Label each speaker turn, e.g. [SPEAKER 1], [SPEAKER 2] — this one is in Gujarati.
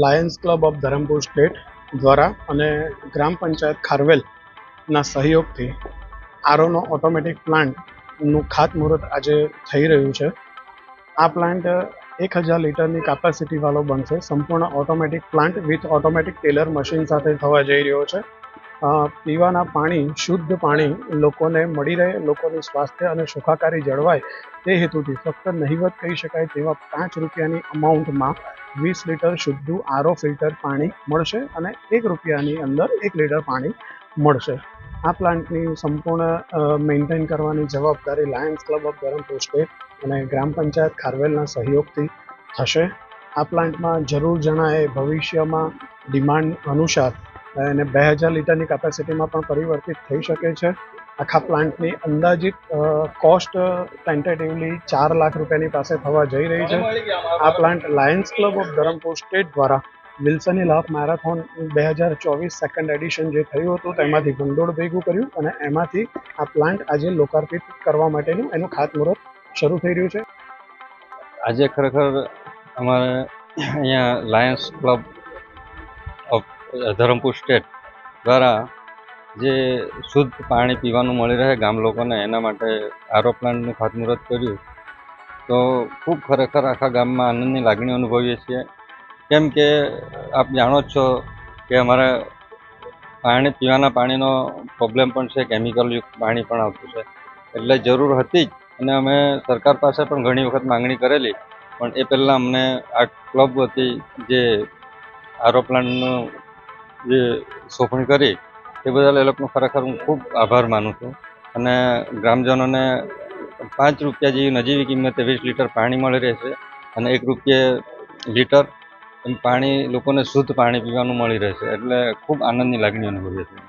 [SPEAKER 1] Lions club of Dharampur state દ્વારા અને ગ્રામ પંચાયત ખારવેલના સહયોગથી આરઓનો ઓટોમેટિક પ્લાન્ટનું ખાતમુહૂર્ત આજે થઈ રહ્યું છે. આ પ્લાન્ટ 1000 લીટરની કેપેસિટી વાળો બનશે. સંપૂર્ણ automatic plant with automatic teller machine સાથે થવા જઈ રહ્યો છે. પીવાના પાણી, શુદ્ધ પાણી લોકોને મળી રહે, લોકોનું સ્વાસ્થ્ય અને સુખાકારી જળવાય તે હેતુથી ફક્ત નહિવત કહી શકાય તેવા ₹5 અમાઉન્ટમાં 20 લીટર શુદ્ધ આરઓ ફિલ્ટર પાણી મળશે અને ₹1 અંદર 1 લીટર પાણી મળશે. આ પ્લાન્ટની સંપૂર્ણ મેન્ટેન કરવાની જવાબદારી Lions club of Dharampur state અને ગ્રામ પંચાયત ખારવેલના સહયોગથી થશે. આ પ્લાન્ટમાં જરૂર જણાય ભવિષ્યમાં ડિમાન્ડ અનુસાર અને 2000 લીટરની કેપેસિટીમાં પણ પરિવર્તિત થઈ શકે છે. આખા પ્લાન્ટની અંદાજિત કોસ્ટ ટેન્ટેટિવલી ₹4 લાખ પાસે થવા જઈ રહી છે. આ plant lions club of Dharampur state દ્વારા Wilson hill half marathon 2024 second edition જે થયું હતું તેમાંથી ભંડોળ ભેગું કર્યું અને એમાંથી આ પ્લાન્ટ આજે લોકાર્પિત કરવા માટેનું એનું ખાતમુહૂર્ત શરૂ થઈ રહ્યું છે.
[SPEAKER 2] આજે ખરેખર અમારે અહીંયા Lions club of Dharampur state દ્વારા જે શુદ્ધ પાણી પીવાનું મળી રહે ગામ લોકોને એના માટે આરઓ પ્લાન્ટનું ખાતમુહૂર્ત કર્યું. તો ખૂબ ખરેખર આખા ગામમાં આનંદની લાગણી અનુભવીએ છીએ. કેમ કે આપ જાણો જ છો કે અમારે પીવાના પાણીનો પ્રોબ્લેમ પણ છે, કેમિકલયુક્ત પાણી પણ આવતું છે. એટલે જરૂર હતી જ અને અમે સરકાર પાસે પણ ઘણી વખત માંગણી કરેલી, પણ એ પહેલાં અમને આ ક્લબ વતી જે આરઓ પ્લાન્ટનું જે સોંપણી કરી એ બદલ એ લોકોનો ખરેખર હું ખૂબ આભાર માનું છું. અને ગ્રામજનોને ₹5 જેવી નજીવી કિંમતે 20 લીટર પાણી મળી રહેશે અને ₹1 લીટર પાણી લોકોને શુદ્ધ પાણી પીવાનું મળી રહેશે. એટલે ખૂબ આનંદની લાગણી અનુભવીએ છીએ.